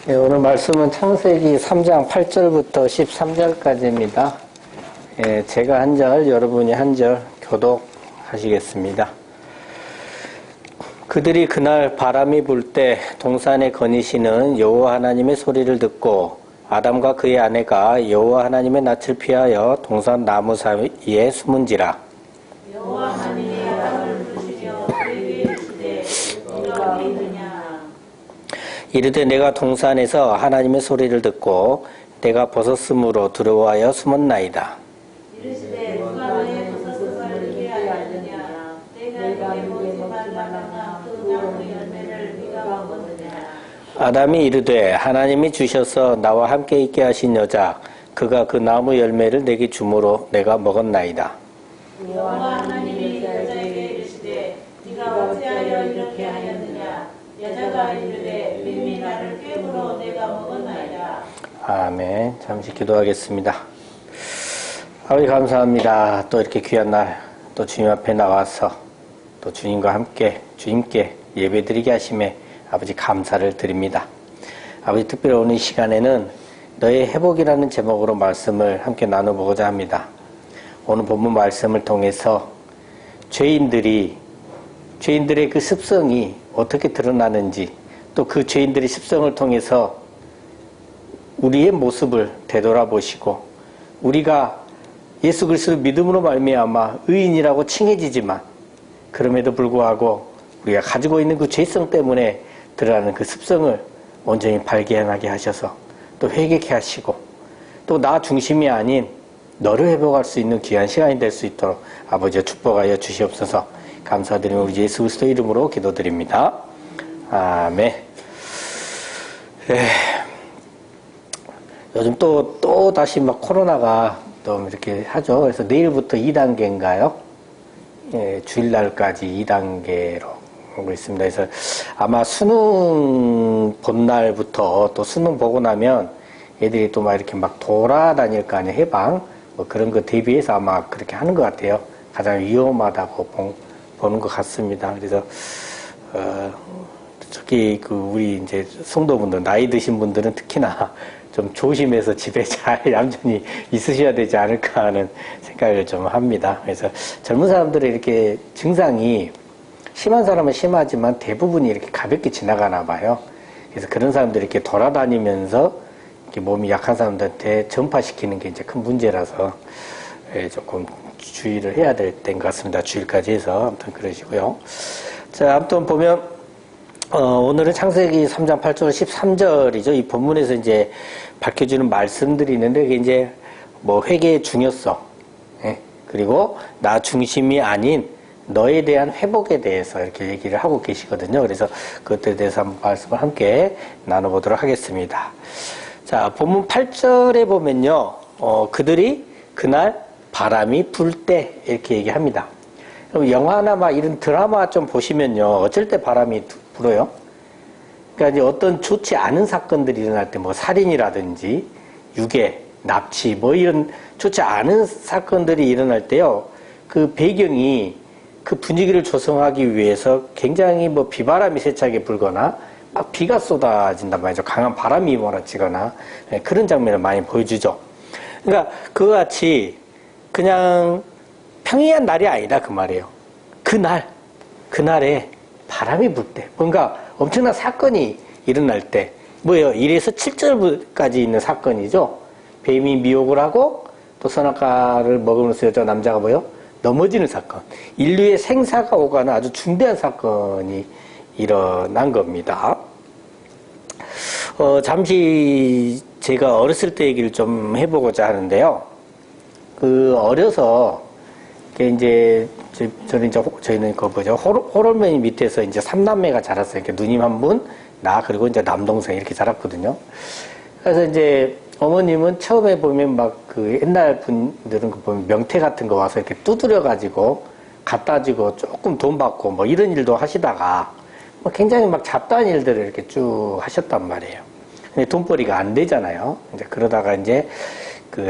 네, 오늘 말씀은 창세기 3장 8절부터 13절까지입니다. 제가 한 절, 여러분이 한 절 교독하시겠습니다. 그들이 그날 바람이 불 때 동산에 거니시는 여호와 하나님의 소리를 듣고 아담과 그의 아내가 여호와 하나님의 낯을 피하여 동산 나무 사이에 숨은지라. 여호와 하나님이 아담을 부르시며 그에게 이르시되 네가 어디 있느냐. 이르되 내가 동산에서 하나님의 소리를 듣고 내가 벗었으므로 두려워하여 숨었나이다. 이르시되 누가 너의 벗었음을 알게 하였느냐. 내가 네게 보지만 말하나 그 나무 열매를 네가 먹었느냐. 아담이 이르되 하나님이 주셔서 나와 함께 있게 하신 여자 그가 그 나무 열매를 내게 주므로 내가 먹었나이다. 여호와 하나님이 여자에게 이르시되 네가 어찌하여 이렇게 하였느냐. 여자가 이르되 뱀이 나를 깨물어 내가 먹었나이다. 아멘. 잠시 기도하겠습니다. 아버지 감사합니다. 또 이렇게 귀한 날 또 주님 앞에 나와서 또 주님과 함께 주님께 예배드리게 하심에 아버지 감사를 드립니다. 아버지 특별히 오늘 이 시간에는 너의 회복이라는 제목으로 말씀을 함께 나눠보고자 합니다. 오늘 본문 말씀을 통해서 죄인들의 그 습성이 어떻게 드러나는지 또 그 죄인들의 습성을 통해서 우리의 모습을 되돌아보시고 우리가 예수 그리스도를 믿음으로 말미암아 의인이라고 칭해지지만 그럼에도 불구하고 우리가 가지고 있는 그 죄성 때문에 드러나는 그 습성을 온전히 발견하게 하셔서 또 회개케 하시고 또 나 중심이 아닌 너를 회복할 수 있는 귀한 시간이 될 수 있도록 아버지와 축복하여 주시옵소서. 감사드리며 우리 예수 그리스도 이름으로 기도드립니다. 아멘. 요즘 또 다시 막 코로나가 또 이렇게 하죠. 그래서 내일부터 2단계인가요? 주일날까지 2단계로 오고 있습니다. 그래서 아마 수능 본 날부터 또 수능 보고 나면 애들이 또 막 이렇게 막 돌아다닐 거 아니에요. 해방. 뭐 그런 거 대비해서 아마 그렇게 하는 것 같아요. 가장 위험하다고 보는 것 같습니다. 그래서, 특히 우리 이제 성도분들, 나이 드신 분들은 특히나 좀 조심해서 집에 잘 얌전히 있으셔야 되지 않을까 하는 생각을 좀 합니다. 그래서 젊은 사람들의 이렇게 증상이 심한 사람은 심하지만 대부분이 이렇게 가볍게 지나가나 봐요. 그래서 그런 사람들이 이렇게 돌아다니면서 이렇게 몸이 약한 사람들한테 전파시키는 게 이제 큰 문제라서 조금 주의를 해야 될 때인 것 같습니다. 주일까지 해서. 아무튼 그러시고요. 자, 아무튼 보면, 오늘은 창세기 3장 8절 13절이죠. 이 본문에서 이제 밝혀주는 말씀들이 있는데, 그게 이제 뭐 회개의 중요성, 그리고 나 중심이 아닌 너에 대한 회복에 대해서 이렇게 얘기를 하고 계시거든요. 그래서 그것에 대해서 한번 말씀을 함께 나눠보도록 하겠습니다. 자, 본문 8절에 보면요, 그들이 그날 바람이 불 때 이렇게 얘기합니다. 그럼 영화나 막 이런 드라마 좀 보시면요, 어쩔 때 바람이 불어요? 그러니까 이제 어떤 좋지 않은 사건들이 일어날 때 뭐 살인이라든지 유괴, 납치 뭐 이런 좋지 않은 사건들이 일어날 때요, 그 배경이 그 분위기를 조성하기 위해서 굉장히 뭐 비바람이 세차게 불거나 막 비가 쏟아진단 말이죠. 강한 바람이 몰아치거나 그런 장면을 많이 보여주죠. 그러니까 그와 같이 그냥 평이한 날이 아니다 그 말이에요. 그날에 바람이 불 때 뭔가 엄청난 사건이 일어날 때 뭐예요? 1에서 7절까지 있는 사건이죠. 뱀이 미혹을 하고 또 선악과를 먹으면서 여자 남자가 뭐예요? 넘어지는 사건. 인류의 생사가 오가는 아주 중대한 사건이 일어난 겁니다. 잠시 제가 어렸을 때 얘기를 좀 해보고자 하는데요. 어려서, 이제, 저희는 호롤맨이 밑에서 이제 3남매가 자랐어요. 이렇게 누님 한 분, 나, 그리고 이제 남동생 이렇게 자랐거든요. 그래서 이제 어머님은 처음에 보면 막 옛날 분들은 보면 명태 같은 거 와서 이렇게 두드려가지고 갖다 주고 조금 돈 받고 뭐 이런 일도 하시다가 뭐 굉장히 막 잡다한 일들을 이렇게 쭉 하셨단 말이에요. 근데 돈벌이가 안 되잖아요. 이제 그러다가 이제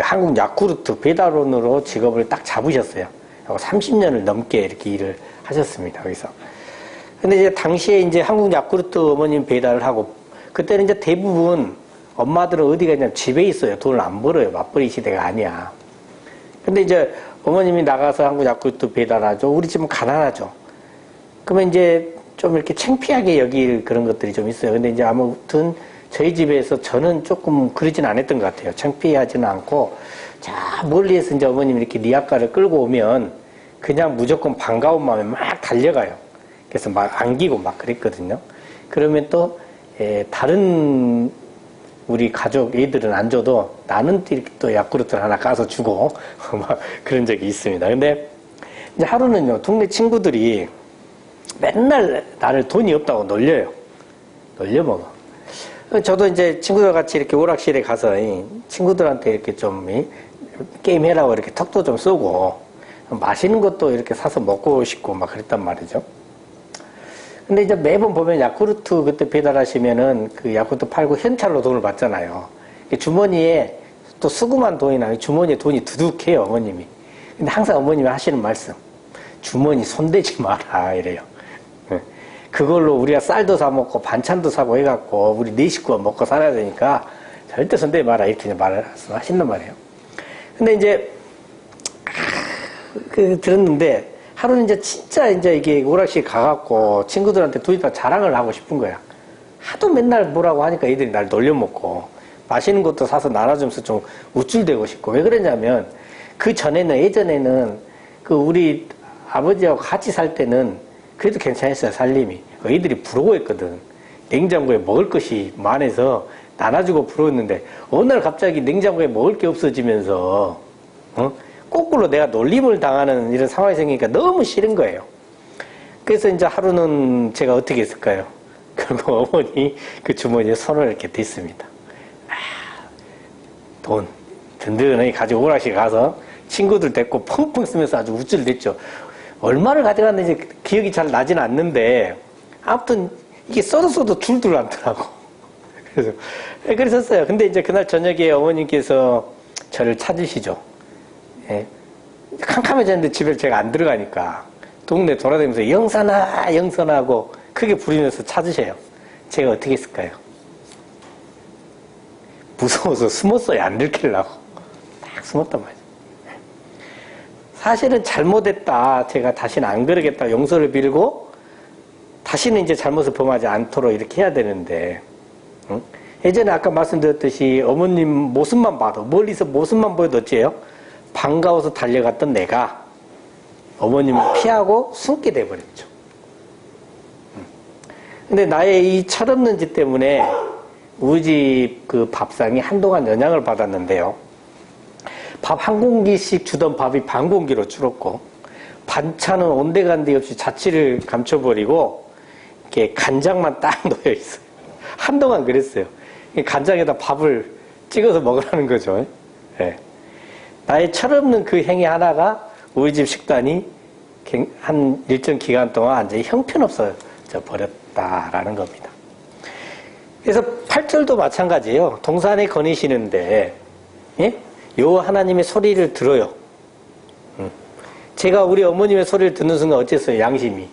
한국 야쿠르트 배달원으로 직업을 딱 잡으셨어요. 30년을 넘게 이렇게 일을 하셨습니다. 거기서. 근데 이제 당시에 이제 한국 야쿠르트 어머님 배달을 하고 그때는 이제 대부분 엄마들은 어디 가냐면 집에 있어요. 돈을 안 벌어요. 맞벌이 시대가 아니야. 근데 이제 어머님이 나가서 한국 야쿠르트 배달하죠. 우리 집은 가난하죠. 그러면 이제 좀 이렇게 창피하게 여길 그런 것들이 좀 있어요. 근데 이제 아무튼 저희 집에서 저는 조금 그러진 않았던 것 같아요. 창피하지는 않고, 자, 멀리에서 이제 어머님이 이렇게 리아카를 끌고 오면 그냥 무조건 반가운 마음에 막 달려가요. 그래서 막 안기고 막 그랬거든요. 그러면 또, 다른 우리 가족 애들은 안 줘도 나는 이렇게 또 야쿠르트를 하나 까서 주고 막 그런 적이 있습니다. 근데 이제 하루는요, 동네 친구들이 맨날 나를 돈이 없다고 놀려요. 놀려먹어. 저도 이제 친구들 같이 이렇게 오락실에 가서 친구들한테 이렇게 좀 게임해라고 이렇게 턱도 좀 쏘고 맛있는 것도 이렇게 사서 먹고 싶고 막 그랬단 말이죠. 근데 이제 매번 보면 야쿠르트 그때 배달하시면은 그 야쿠르트 팔고 현찰로 돈을 받잖아요. 주머니에 또 수금한 돈이 나면 주머니에 돈이 두둑해요, 어머님이. 근데 항상 어머님이 하시는 말씀. 주머니 손대지 마라, 이래요. 그걸로 우리가 쌀도 사 먹고 반찬도 사고 해갖고 우리 네 식구가 먹고 살아야 되니까 절대 손대지 마라, 이렇게 말씀하신단 말이에요. 근데 이제 들었는데 하루는 이제 진짜 이제 이게 오락실 가갖고 친구들한테 둘이 다 자랑을 하고 싶은 거야. 하도 맨날 뭐라고 하니까 애들이 날 놀려먹고 맛있는 것도 사서 나눠주면서 좀 우쭐대고 싶고. 왜 그러냐면 그 전에는 예전에는 그 우리 아버지하고 같이 살 때는 그래도 괜찮았어요, 살림이. 애들이 부러워했거든. 냉장고에 먹을 것이 많아서 나눠주고 부러웠는데 어느 날 갑자기 냉장고에 먹을 게 없어지면서 거꾸로 내가 놀림을 당하는 이런 상황이 생기니까 너무 싫은 거예요. 그래서 이제 하루는 제가 어떻게 했을까요? 결국 어머니 그 주머니에 손을 이렇게 댔습니다. 돈 든든하게 가지고 오락실 가서 친구들 데리고 펑펑 쓰면서 아주 우쭐댔죠. 얼마를 가져갔는지 기억이 잘 나진 않는데 아무튼 이게 써도 줄줄 않더라고. 그래서 그랬었어요. 근데 이제 그날 저녁에 어머님께서 저를 찾으시죠. 예. 캄캄해졌는데 집에 제가 안 들어가니까 동네 돌아다니면서 영선아 영선하고 크게 부르면서 찾으세요. 제가 어떻게 했을까요? 무서워서 숨었어요. 안 들키려고. 딱 숨었단 말이에요. 사실은 잘못했다. 제가 다시는 안 그러겠다. 용서를 빌고 다시는 이제 잘못을 범하지 않도록 이렇게 해야 되는데, 응? 예전에 아까 말씀드렸듯이 어머님 모습만 봐도, 멀리서 모습만 보여도 어째요? 반가워서 달려갔던 내가 어머님을 피하고 숨게 돼버렸죠. 근데 나의 이 철없는 짓 때문에 우리 집 그 밥상이 한동안 영향을 받았는데요. 밥 한 공기씩 주던 밥이 반 공기로 줄었고, 반찬은 온데간데 없이 자취를 감춰버리고 이렇게 간장만 딱 놓여 있어요. 한동안 그랬어요. 간장에다 밥을 찍어서 먹으라는 거죠. 네. 나의 철없는 그 행위 하나가 우리 집 식단이 한 일정 기간 동안 완전히 형편없어져 버렸다라는 겁니다. 그래서 8절도 마찬가지예요. 동산에 거니시는데, 예? 여호와 하나님의 소리를 들어요. 제가 우리 어머님의 소리를 듣는 순간 어땠어요? 양심이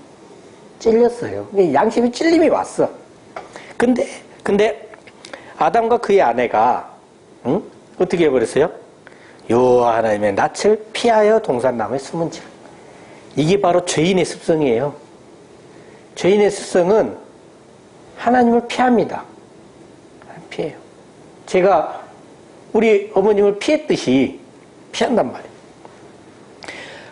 찔렸어요. 양심이 찔림이 왔어. 근데 아담과 그의 아내가 어떻게 해버렸어요? 여호와 하나님의 낯을 피하여 동산나무에 숨은지라. 이게 바로 죄인의 습성이에요. 죄인의 습성은 하나님을 피합니다. 피해요. 제가 우리 어머님을 피했듯이 피한단 말이에요.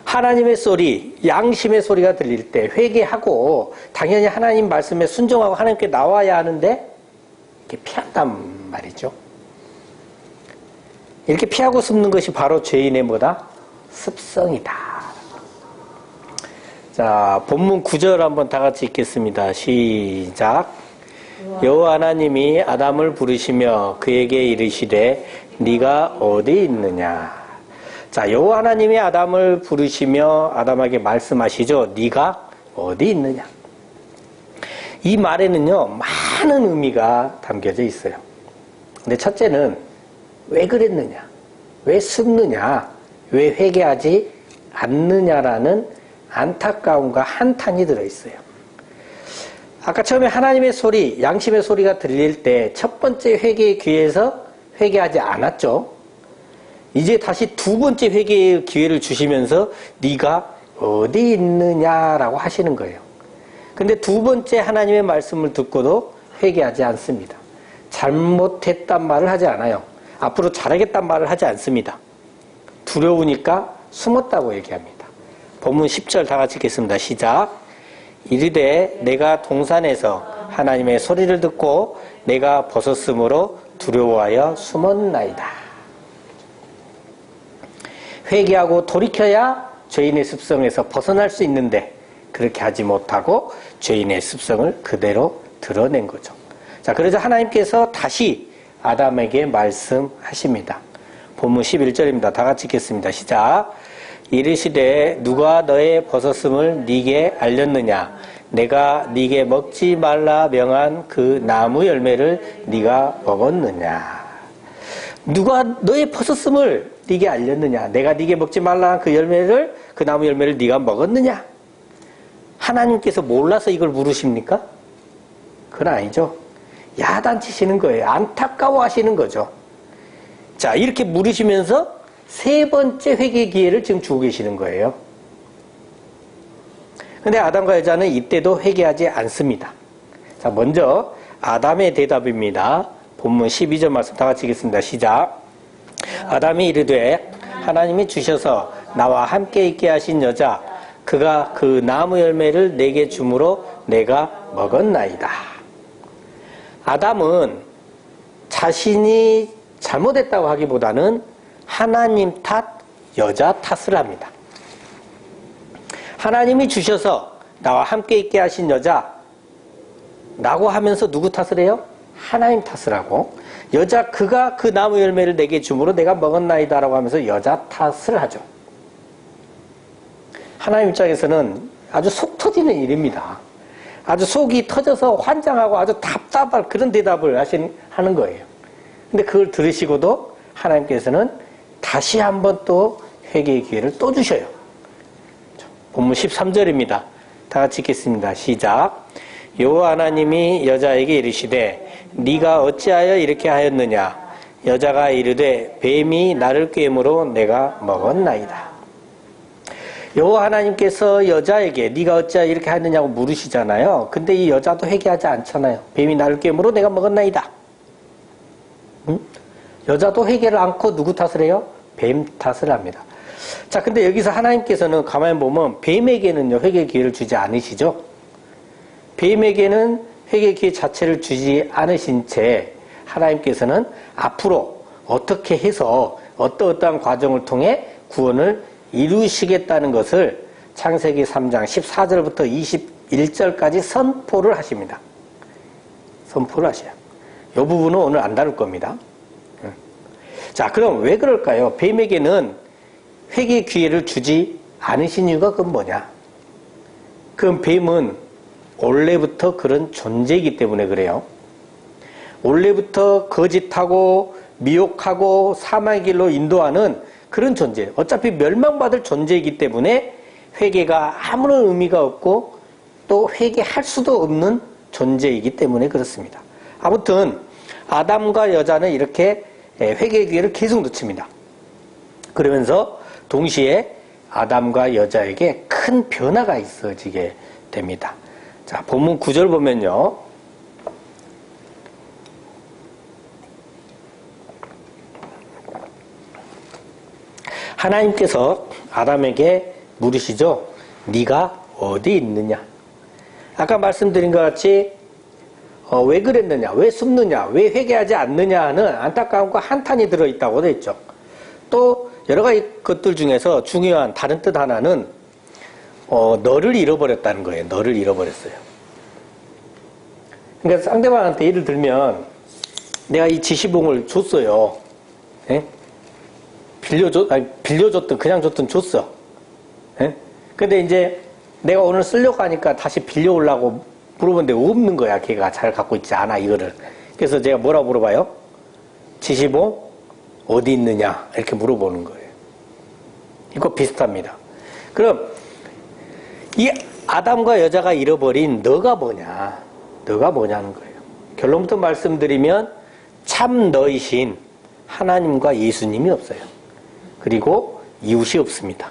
하나님의 소리, 양심의 소리가 들릴 때 회개하고 당연히 하나님 말씀에 순종하고 하나님께 나와야 하는데 이렇게 피한단 말이죠. 이렇게 피하고 숨는 것이 바로 죄인의 뭐다? 습성이다. 자, 본문 9절 한번 다 같이 읽겠습니다. 시작. 여호와 하나님이 아담을 부르시며 그에게 이르시되 네가 어디 있느냐. 자, 여호와 하나님이 아담을 부르시며 아담에게 말씀하시죠. 네가 어디 있느냐. 이 말에는요 많은 의미가 담겨져 있어요. 근데 첫째는 왜 그랬느냐, 왜 숨느냐, 왜 회개하지 않느냐라는 안타까움과 한탄이 들어있어요. 아까 처음에 하나님의 소리, 양심의 소리가 들릴 때 첫 번째 회개의 기회에서 회개하지 않았죠. 이제 다시 두 번째 회개의 기회를 주시면서 네가 어디 있느냐라고 하시는 거예요. 근데 두 번째 하나님의 말씀을 듣고도 회개하지 않습니다. 잘못했단 말을 하지 않아요. 앞으로 잘하겠단 말을 하지 않습니다. 두려우니까 숨었다고 얘기합니다. 본문 10절 다 같이 읽겠습니다. 시작. 이르되 내가 동산에서 하나님의 소리를 듣고 내가 벗었으므로 두려워하여 숨었나이다. 회개하고 돌이켜야 죄인의 습성에서 벗어날 수 있는데 그렇게 하지 못하고 죄인의 습성을 그대로 드러낸 거죠. 자, 그러자 하나님께서 다시 아담에게 말씀하십니다. 본문 11절입니다. 다 같이 읽겠습니다. 시작. 이르시되 누가 너의 벗었음을 네게 알렸느냐? 내가 네게 먹지 말라 명한 그 나무 열매를 네가 먹었느냐? 누가 너의 벗었음을 네게 알렸느냐? 내가 네게 먹지 말라 그 열매를, 그 나무 열매를 네가 먹었느냐? 하나님께서 몰라서 이걸 물으십니까? 그건 아니죠. 야단치시는 거예요. 안타까워하시는 거죠. 자, 이렇게 물으시면서 세 번째 회개 기회를 지금 주고 계시는 거예요. 근데 아담과 여자는 이때도 회개하지 않습니다. 자, 먼저 아담의 대답입니다. 본문 12절 말씀 다 같이 읽겠습니다. 시작. 아담이 이르되 하나님이 주셔서 나와 함께 있게 하신 여자 그가 그 나무 열매를 내게 주므로 내가 먹었나이다. 아담은 자신이 잘못했다고 하기보다는 하나님 탓, 여자 탓을 합니다. 하나님이 주셔서 나와 함께 있게 하신 여자 라고 하면서 누구 탓을 해요? 하나님 탓을 하고, 여자 그가 그 나무 열매를 내게 주므로 내가 먹었나이다 라고 하면서 여자 탓을 하죠. 하나님 입장에서는 아주 속 터지는 일입니다. 아주 속이 터져서 환장하고 아주 답답할 그런 대답을 하는 거예요. 근데 그걸 들으시고도 하나님께서는 다시 한번 또 회개의 기회를 또 주셔요. 본문 13절입니다. 다 같이 읽겠습니다. 시작. 여호와 하나님이 여자에게 이르시되 네가 어찌하여 이렇게 하였느냐? 여자가 이르되 뱀이 나를 꿰므로 내가 먹었나이다. 여호와 하나님께서 여자에게 네가 어찌하여 이렇게 하느냐고 물으시잖아요. 근데 이 여자도 회개하지 않잖아요. 뱀이 나를 꿰므로 내가 먹었나이다. 응? 여자도 회개를 않고 누구 탓을 해요? 뱀 탓을 합니다. 자, 근데 여기서 하나님께서는 가만히 보면 뱀에게는요, 회개 기회를 주지 않으시죠? 뱀에게는 회개 기회 자체를 주지 않으신 채 하나님께서는 앞으로 어떻게 해서 어떠한 과정을 통해 구원을 이루시겠다는 것을 창세기 3장 14절부터 21절까지 선포를 하십니다. 선포를 하셔요. 이 부분은 오늘 안 다룰 겁니다. 자, 그럼 왜 그럴까요? 뱀에게는 회개 기회를 주지 않으신 이유가 그건 뭐냐? 그럼 뱀은 원래부터 그런 존재이기 때문에 그래요. 원래부터 거짓하고 미혹하고 사망의 길로 인도하는 그런 존재, 어차피 멸망받을 존재이기 때문에 회개가 아무런 의미가 없고 또 회개할 수도 없는 존재이기 때문에 그렇습니다. 아무튼 아담과 여자는 이렇게 회개의 기회를 계속 놓칩니다. 그러면서 동시에 아담과 여자에게 큰 변화가 있어지게 됩니다. 자, 본문 9절 보면요. 하나님께서 아담에게 물으시죠. 네가 어디 있느냐? 아까 말씀드린 것 같이 왜 그랬느냐? 왜 숨느냐? 왜 회개하지 않느냐는 안타까움과 한탄이 들어있다고 되어 있죠. 또 여러 가지 것들 중에서 중요한 다른 뜻 하나는 너를 잃어버렸다는 거예요. 너를 잃어버렸어요. 그러니까 상대방한테 예를 들면 내가 이 지시봉을 줬어요. 예? 빌려줬든 그냥 줬든 줬어. 예? 근데 이제 내가 오늘 쓰려고 하니까 다시 빌려오려고 물어보는데 없는 거야. 걔가 잘 갖고 있지 않아, 이거를. 그래서 제가 뭐라고 물어봐요? 지시봉 어디 있느냐? 이렇게 물어보는 거예요. 이거 비슷합니다. 그럼 이 아담과 여자가 잃어버린 너가 뭐냐? 너가 뭐냐는 거예요. 결론부터 말씀드리면 참 너이신 하나님과 예수님이 없어요. 그리고 이웃이 없습니다.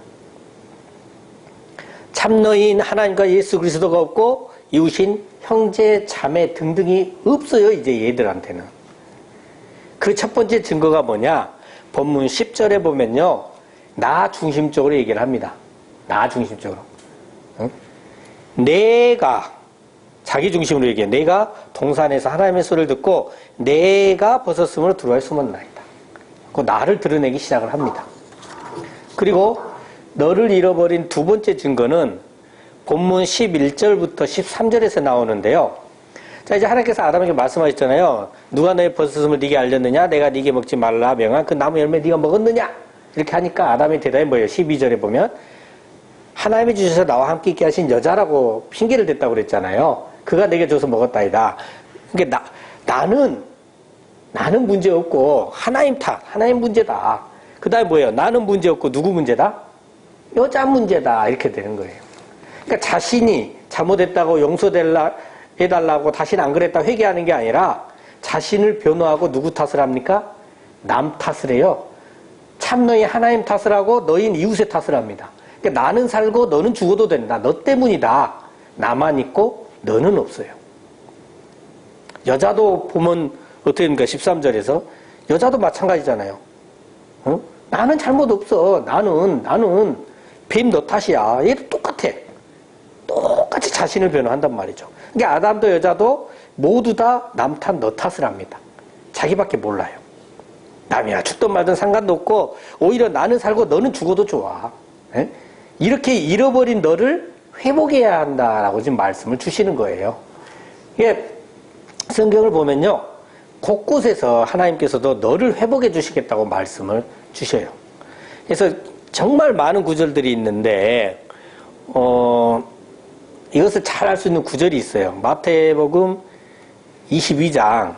참 너인 하나님과 예수 그리스도가 없고 이웃인 형제, 자매 등등이 없어요. 이제 얘들한테는. 그 첫 번째 증거가 뭐냐? 본문 10절에 보면요. 나 중심적으로 얘기를 합니다. 나 중심적으로. 응? 내가 자기 중심으로 얘기해. 내가 동산에서 하나님의 소리를 듣고 내가 벗었으므로 들어와 숨었나이다. 그 나를 드러내기 시작을 합니다. 그리고 너를 잃어버린 두 번째 증거는 본문 11절부터 13절에서 나오는데요. 자, 이제 하나님께서 아담에게 말씀하셨잖아요. 누가 너의 벗었음을 네게 알렸느냐? 내가 네게 먹지 말라 명한 그 나무 열매 네가 먹었느냐? 이렇게 하니까 아담의 대답이 뭐예요? 12절에 보면 하나님이 주셔서 나와 함께 있게 하신 여자라고 핑계를 댔다고 그랬잖아요. 그가 내게 줘서 먹었다이다. 그러니까 나는 문제 없고 하나님 탓, 하나님 문제다. 그 다음에 뭐예요? 나는 문제 없고 누구 문제다? 여자 문제다. 이렇게 되는 거예요. 그러니까 자신이 잘못했다고 용서해달라고 다시는 안 그랬다 회개하는 게 아니라 자신을 변호하고 누구 탓을 합니까? 남 탓을 해요. 참 너희 하나님 탓을 하고 너희는 이웃의 탓을 합니다. 그러니까 나는 살고 너는 죽어도 된다. 너 때문이다. 나만 있고 너는 없어요. 여자도 보면 어떻게 됩니까? 13절에서 여자도 마찬가지잖아요. 어? 나는 잘못 없어. 나는 뱀 너 탓이야. 얘도 똑같아. 똑같이 자신을 변호한단 말이죠. 그러니까 아담도 여자도 모두 다 남 탓, 너 탓을 합니다. 자기밖에 몰라요. 남이야 죽든 말든 상관도 없고 오히려 나는 살고 너는 죽어도 좋아. 에? 이렇게 잃어버린 너를 회복해야 한다라고 지금 말씀을 주시는 거예요. 이게 성경을 보면요. 곳곳에서 하나님께서도 너를 회복해 주시겠다고 말씀을 주셔요. 그래서 정말 많은 구절들이 있는데 이것을 잘 알 수 있는 구절이 있어요. 마태복음 22장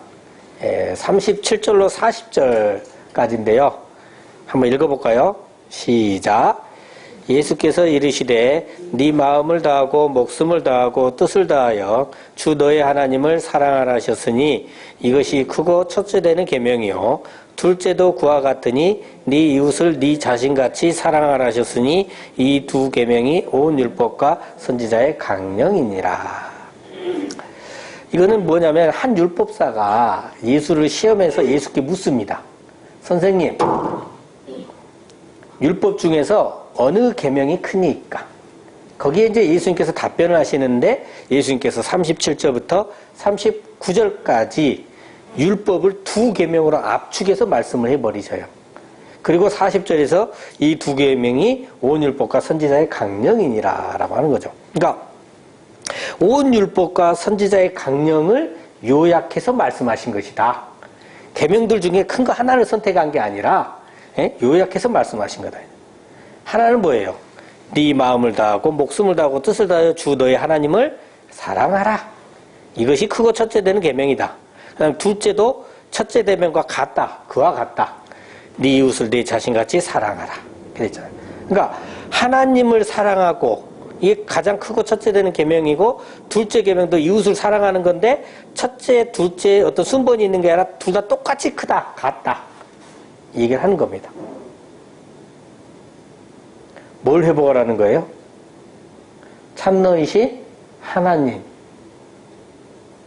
37절로 40절까지인데요. 한번 읽어볼까요? 시작. 예수께서 이르시되 네 마음을 다하고 목숨을 다하고 뜻을 다하여 주 너의 하나님을 사랑하라 하셨으니 이것이 크고 첫째 되는 계명이요 둘째도 그와 같으니 네 이웃을 네 자신같이 사랑하라 하셨으니 이 두 계명이 온 율법과 선지자의 강령이니라. 이거는 뭐냐면 한 율법사가 예수를 시험해서 예수께 묻습니다. 선생님, 율법 중에서 어느 계명이 크니까? 거기에 이제 예수님께서 답변을 하시는데 예수님께서 37절부터 39절까지 율법을 두 계명으로 압축해서 말씀을 해버리셔요. 그리고 40절에서 이 두 계명이 온 율법과 선지자의 강령이니라 라고 하는 거죠. 그러니까 온 율법과 선지자의 강령을 요약해서 말씀하신 것이다. 계명들 중에 큰 거 하나를 선택한 게 아니라 요약해서 말씀하신 거다. 하나는 뭐예요? 네 마음을 다하고 목숨을 다하고 뜻을 다하여 주 너의 하나님을 사랑하라. 이것이 크고 첫째 되는 계명이다. 그다음 둘째도 첫째 계명과 같다. 그와 같다. 네 이웃을 네 자신같이 사랑하라. 그랬잖아요. 그러니까 하나님을 사랑하고 이게 가장 크고 첫째 되는 계명이고 둘째 계명도 이웃을 사랑하는 건데 첫째, 둘째 어떤 순번이 있는 게 아니라 둘 다 똑같이 크다. 같다. 이 얘기를 하는 겁니다. 뭘 회복하라는 거예요? 참너이신 하나님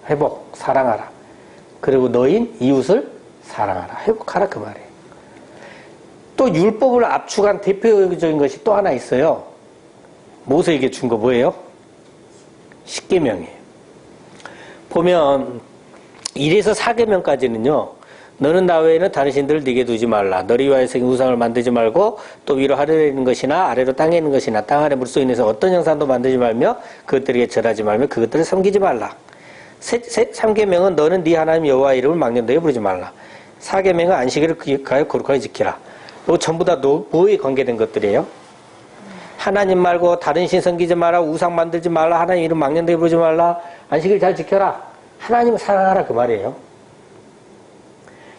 회복, 사랑하라. 그리고 너인 이웃을 사랑하라. 회복하라 그 말이에요. 또 율법을 압축한 대표적인 것이 또 하나 있어요. 모세에게 준 거 뭐예요? 십계명이에요. 보면 1에서 4계명까지는요. 너는 나 외에는 다른 신들을 네게 두지 말라. 너를 위하여 새긴 우상을 만들지 말고 또 위로 하늘에 있는 것이나 아래로 땅에 있는 것이나 땅 아래 물속에 있는 어떤 형상도 만들지 말며 그것들에게 절하지 말며 그것들을 섬기지 말라. 3계명은 너는 네 하나님 여호와의 이름을 망령되게 부르지 말라. 4계명은 안식일을 거룩하게 지키라. 이거 전부 다 뭐에 관계된 것들이에요? 하나님 말고 다른 신 섬기지 마라. 우상 만들지 말라. 하나님 이름 망령되게 부르지 말라. 안식일 잘 지켜라. 하나님을 사랑하라 그 말이에요.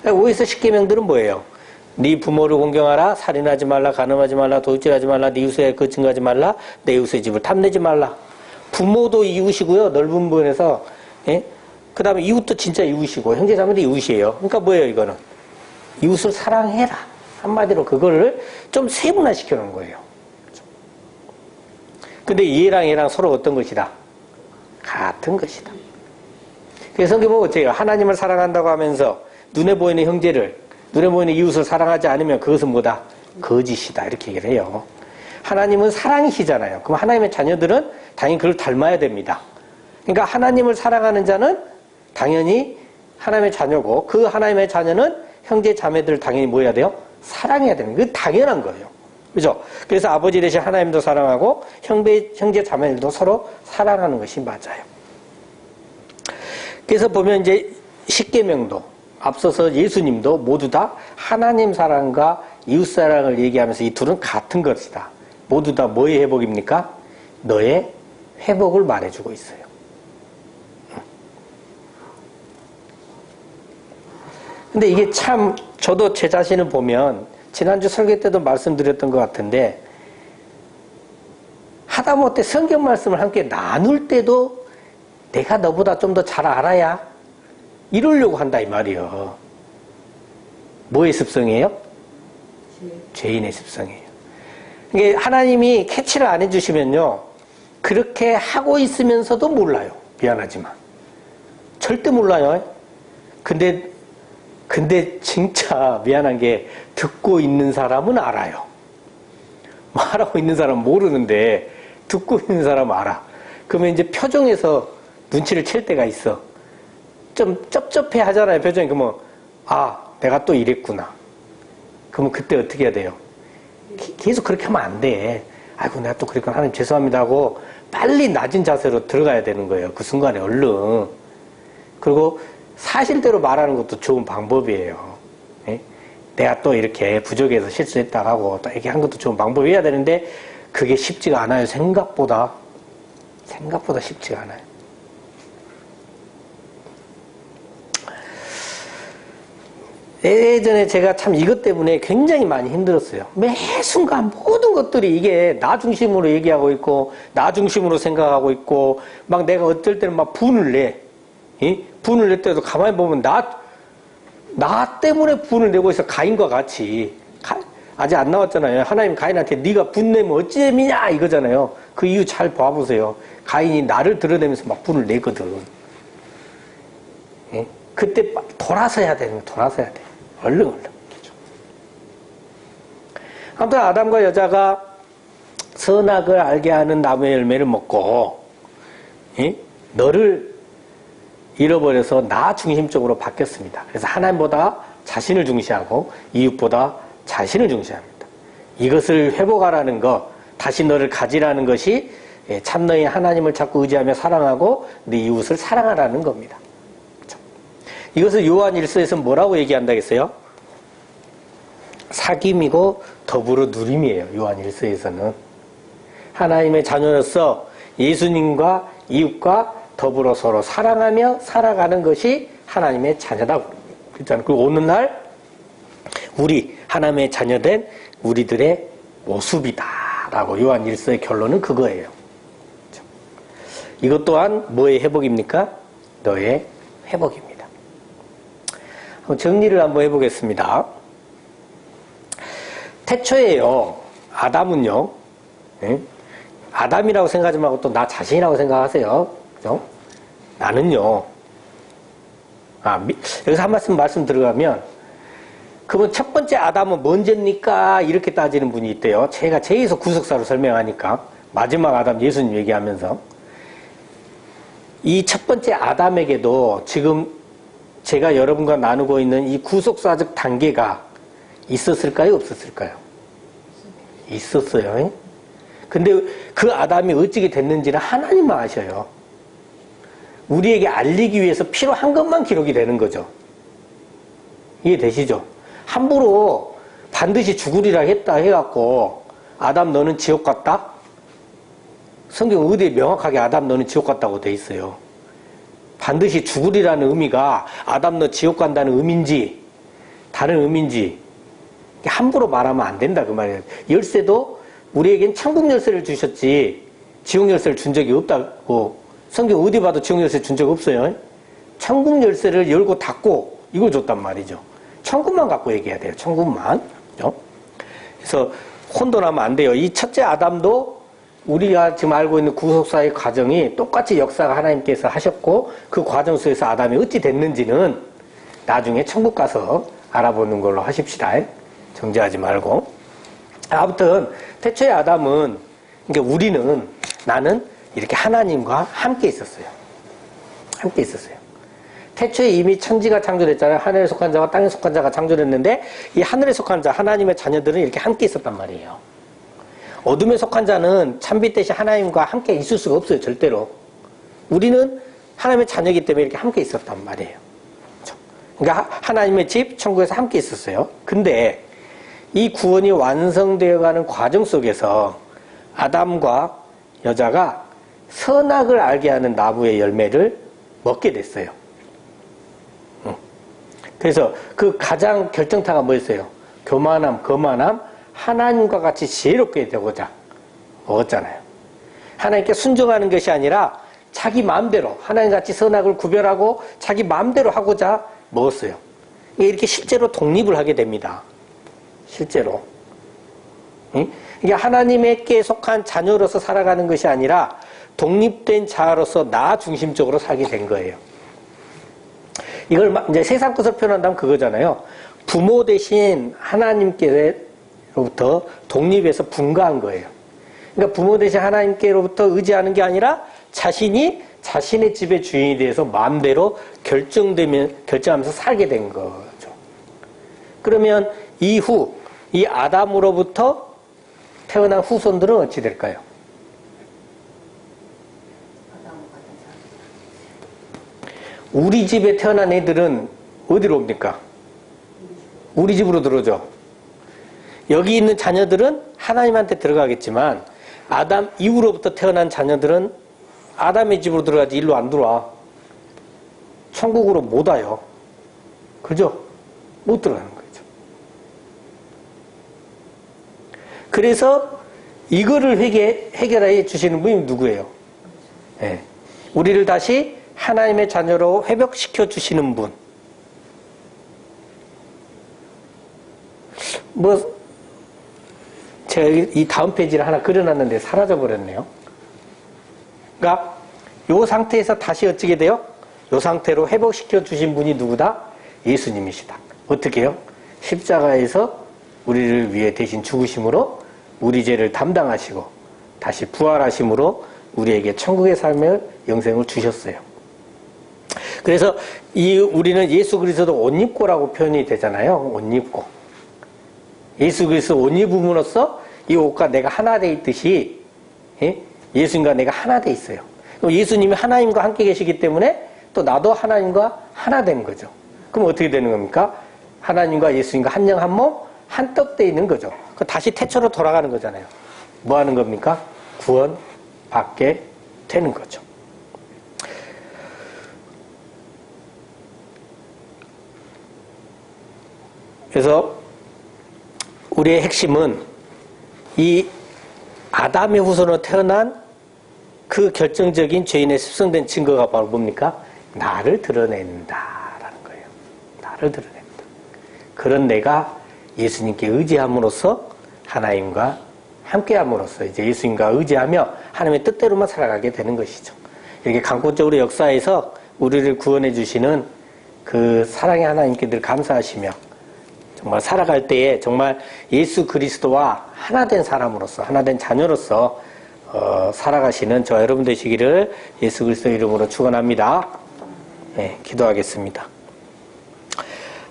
5에서 10계명들은 뭐예요? 네 부모를 공경하라. 살인하지 말라. 간음하지 말라. 도둑질하지 말라. 네 이웃의 그 증거하지 말라. 내 이웃의 집을 탐내지 말라. 부모도 이웃이고요. 넓은 부분에서 그 다음에 이웃도 진짜 이웃이고, 형제자매도 이웃이에요. 그러니까 뭐예요, 이거는? 이웃을 사랑해라. 한마디로 그거를 좀 세분화시켜 놓은 거예요. 근데 얘랑 얘랑 서로 어떤 것이다? 같은 것이다. 그래서 성경 보면 어때요? 하나님을 사랑한다고 하면서 눈에 보이는 형제를, 눈에 보이는 이웃을 사랑하지 않으면 그것은 뭐다? 거짓이다. 이렇게 얘기를 해요. 하나님은 사랑이시잖아요. 그럼 하나님의 자녀들은 당연히 그걸 닮아야 됩니다. 그러니까 하나님을 사랑하는 자는 당연히 하나님의 자녀고, 그 하나님의 자녀는 형제 자매들을 당연히 뭐 해야 돼요? 사랑해야 되는 거예요. 그게 당연한 거예요. 그죠? 그래서 아버지 대신 하나님도 사랑하고 형제 자매들도 서로 사랑하는 것이 맞아요. 그래서 보면 이제 십계명도 앞서서 예수님도 모두 다 하나님 사랑과 이웃 사랑을 얘기하면서 이 둘은 같은 것이다. 모두 다 뭐의 회복입니까? 너의 회복을 말해주고 있어요. 근데 이게 참 저도 제 자신을 보면 지난주 설교 때도 말씀드렸던 것 같은데 하다못해 성경 말씀을 함께 나눌 때도 내가 너보다 좀 더 잘 알아야 이러려고 한다 이 말이에요. 뭐의 습성이에요? 죄인의 습성이에요. 이게 하나님이 캐치를 안 해주시면요 그렇게 하고 있으면서도 몰라요. 미안하지만 절대 몰라요. 근데 진짜 미안한 게 듣고 있는 사람은 알아요. 말하고 있는 사람은 모르는데 듣고 있는 사람은 알아. 그러면 이제 표정에서 눈치를 챌 때가 있어. 좀 쩝쩝해 하잖아요. 표정이. 그러면 아 내가 또 이랬구나. 그러면 그때 어떻게 해야 돼요? 계속 그렇게 하면 안 돼. 아이고 내가 또 그랬구나. 하나님 죄송합니다 하고 빨리 낮은 자세로 들어가야 되는 거예요. 그 순간에 얼른. 그리고 사실대로 말하는 것도 좋은 방법이에요. 예? 내가 또 이렇게 부족해서 실수했다고 하고 또 이렇게 한 것도 좋은 방법이어야 되는데 그게 쉽지가 않아요. 생각보다 쉽지가 않아요. 예전에 제가 참 이것 때문에 굉장히 많이 힘들었어요. 매 순간 모든 것들이 이게 나 중심으로 얘기하고 있고 나 중심으로 생각하고 있고 막 내가 어떨 때는 막 분을 내. 분을 낼 때도 가만히 보면 나 때문에 분을 내고 있어. 가인과 같이. 아직 안 나왔잖아요. 하나님 가인한테 네가 분 내면 어찌 됨이냐 이거잖아요. 그 이유 잘 봐보세요. 가인이 나를 드러내면서 막 분을 내거든. 그때 돌아서야 되는 거야. 돌아서야 돼. 얼른. 아무튼 아담과 여자가 선악을 알게 하는 나무의 열매를 먹고 너를 잃어버려서 나 중심적으로 바뀌었습니다. 그래서 하나님보다 자신을 중시하고 이웃보다 자신을 중시합니다. 이것을 회복하라는 것, 다시 너를 가지라는 것이 참 너희 하나님을 자꾸 의지하며 사랑하고 네 이웃을 사랑하라는 겁니다. 그렇죠? 이것을 요한 1서에서 뭐라고 얘기한다겠어요? 사귐이고 더불어 누림이에요. 요한 1서에서는. 하나님의 자녀로서 예수님과 이웃과 더불어 서로 사랑하며 살아가는 것이 하나님의 자녀다. 그렇잖아요. 그리고 오늘날 우리 하나님의 자녀된 우리들의 모습이다라고 요한 1서의 결론은 그거예요. 그렇죠? 이것 또한 뭐의 회복입니까? 너의 회복입니다. 정리를 한번 해보겠습니다. 태초에요. 아담은요. 아담이라고 생각하지 말고 또 나 자신이라고 생각하세요. 그죠? 나는요. 여기서 한 말씀 들어가면 그러면 첫 번째 아담은 뭔 죄입니까? 이렇게 따지는 분이 있대요. 제가 죄에서 구속사로 설명하니까 마지막 아담 예수님 얘기하면서 이 첫 번째 아담에게도 지금 제가 여러분과 나누고 있는 이 구속사적 단계가 있었을까요? 없었을까요? 있었어요. 근데 그 아담이 어찌게 됐는지는 하나님만 아셔요. 우리에게 알리기 위해서 필요한 것만 기록이 되는 거죠. 이해되시죠? 함부로 반드시 죽으리라 했다 해갖고 아담 너는 지옥 갔다? 성경 어디에 명확하게 아담 너는 지옥 갔다고 돼 있어요. 반드시 죽으리라는 의미가 아담 너 지옥 간다는 의미인지 다른 의미인지 함부로 말하면 안 된다 그 말이에요. 열쇠도 우리에겐 천국 열쇠를 주셨지 지옥 열쇠를 준 적이 없다고. 성경 어디 봐도 지옥 열쇠 준 적 없어요. 천국 열쇠를 열고 닫고 이걸 줬단 말이죠. 천국만 갖고 얘기해야 돼요. 천국만. 그죠? 그래서 혼돈하면 안 돼요. 이 첫째 아담도 우리가 지금 알고 있는 구속사의 과정이 똑같이 역사가 하나님께서 하셨고 그 과정 속에서 아담이 어찌 됐는지는 나중에 천국 가서 알아보는 걸로 하십시다. 정죄하지 말고. 아무튼 태초의 아담은, 그러니까 우리는, 나는 이렇게 하나님과 함께 있었어요. 함께 있었어요. 태초에 이미 천지가 창조됐잖아요. 하늘에 속한 자와 땅에 속한 자가 창조됐는데 이 하늘에 속한 자, 하나님의 자녀들은 이렇게 함께 있었단 말이에요. 어둠에 속한 자는 찬빛 대신 하나님과 함께 있을 수가 없어요. 절대로. 우리는 하나님의 자녀이기 때문에 이렇게 함께 있었단 말이에요. 그러니까 하나님의 집, 천국에서 함께 있었어요. 근데 이 구원이 완성되어가는 과정 속에서 아담과 여자가 선악을 알게 하는 나무의 열매를 먹게 됐어요. 그래서 그 가장 결정타가 뭐였어요? 교만함, 거만함, 하나님과 같이 지혜롭게 되고자 먹었잖아요. 하나님께 순종하는 것이 아니라 자기 마음대로 하나님같이 선악을 구별하고 자기 마음대로 하고자 먹었어요. 이렇게 실제로 독립을 하게 됩니다. 실제로. 이게 하나님께 속한 자녀로서 살아가는 것이 아니라 독립된 자로서 나 중심적으로 살게 된 거예요. 이걸 이제 세상 것으로 표현한다면 그거잖아요. 부모 대신 하나님께로부터 독립해서 분가한 거예요. 그러니까 부모 대신 하나님께로부터 의지하는 게 아니라 자신이 자신의 집의 주인이 돼서 마음대로 결정하면서 살게 된 거죠. 그러면 이후 이 아담으로부터 태어난 후손들은 어찌 될까요? 우리 집에 태어난 애들은 어디로 옵니까? 우리 집으로 들어오죠. 여기 있는 자녀들은 하나님한테 들어가겠지만 아담 이후로부터 태어난 자녀들은 아담의 집으로 들어가지 일로 안 들어와. 천국으로 못 와요. 그죠? 못 들어가는 거죠. 그래서 이거를 해결해 주시는 분이 누구예요? 네. 우리를 다시 하나님의 자녀로 회복시켜 주시는 분. 제가 이 다음 페이지를 하나 그려놨는데 사라져버렸네요. 그러니까 이 상태에서 다시 어찌게 돼요? 이 상태로 회복시켜 주신 분이 누구다? 예수님이시다. 어떻게 해요? 십자가에서 우리를 위해 대신 죽으심으로 우리 죄를 담당하시고 다시 부활하심으로 우리에게 천국의 삶을 영생을 주셨어요. 그래서 우리는 예수 그리스도 옷 입고라고 표현이 되잖아요. 옷 입고. 예수 그리스도 옷 입음으로써 이 옷과 내가 하나 돼 있듯이 예수님과 내가 하나 돼 있어요. 예수님이 하나님과 함께 계시기 때문에 또 나도 하나님과 하나 된 거죠. 그럼 어떻게 되는 겁니까? 하나님과 예수님과 한 영 한 몸 한 떡 돼 있는 거죠. 다시 태초로 돌아가는 거잖아요. 뭐 하는 겁니까? 구원 받게 되는 거죠. 그래서 우리의 핵심은 이 아담의 후손으로 태어난 그 결정적인 죄인의 습성된 증거가 바로 뭡니까? 나를 드러낸다라는 거예요. 나를 드러낸다. 그런 내가 예수님께 의지함으로써 하나님과 함께함으로써 이제 예수님과 의지하며 하나님의 뜻대로만 살아가게 되는 것이죠. 이렇게 강권적으로 역사에서 우리를 구원해 주시는 그 사랑의 하나님께 늘 감사하시며 정말 살아갈 때에 정말 예수 그리스도와 하나 된 사람으로서 하나 된 자녀로서 살아가시는 저 여러분 되시기를 예수 그리스도 이름으로 축원합니다. 네, 기도하겠습니다.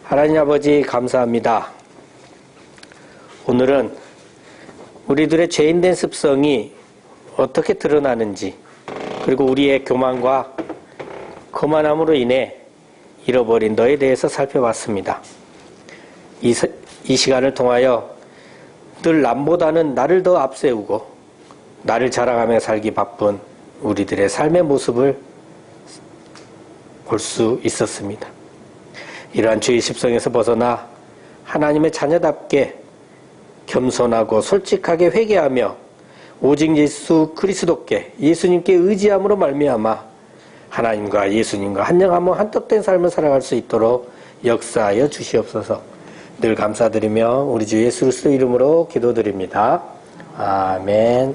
하나님 아버지 감사합니다. 오늘은 우리들의 죄인된 습성이 어떻게 드러나는지 그리고 우리의 교만과 거만함으로 인해 잃어버린 너에 대해서 살펴봤습니다. 이 시간을 통하여 늘 남보다는 나를 더 앞세우고 나를 자랑하며 살기 바쁜 우리들의 삶의 모습을 볼 수 있었습니다. 이러한 죄의 습성에서 벗어나 하나님의 자녀답게 겸손하고 솔직하게 회개하며 오직 예수 그리스도께 예수님께 의지함으로 말미암아 하나님과 예수님과 한영하며 한떡된 삶을 살아갈 수 있도록 역사하여 주시옵소서. 늘 감사드리며 우리 주 예수 그리스도 이름으로 기도드립니다. 아멘.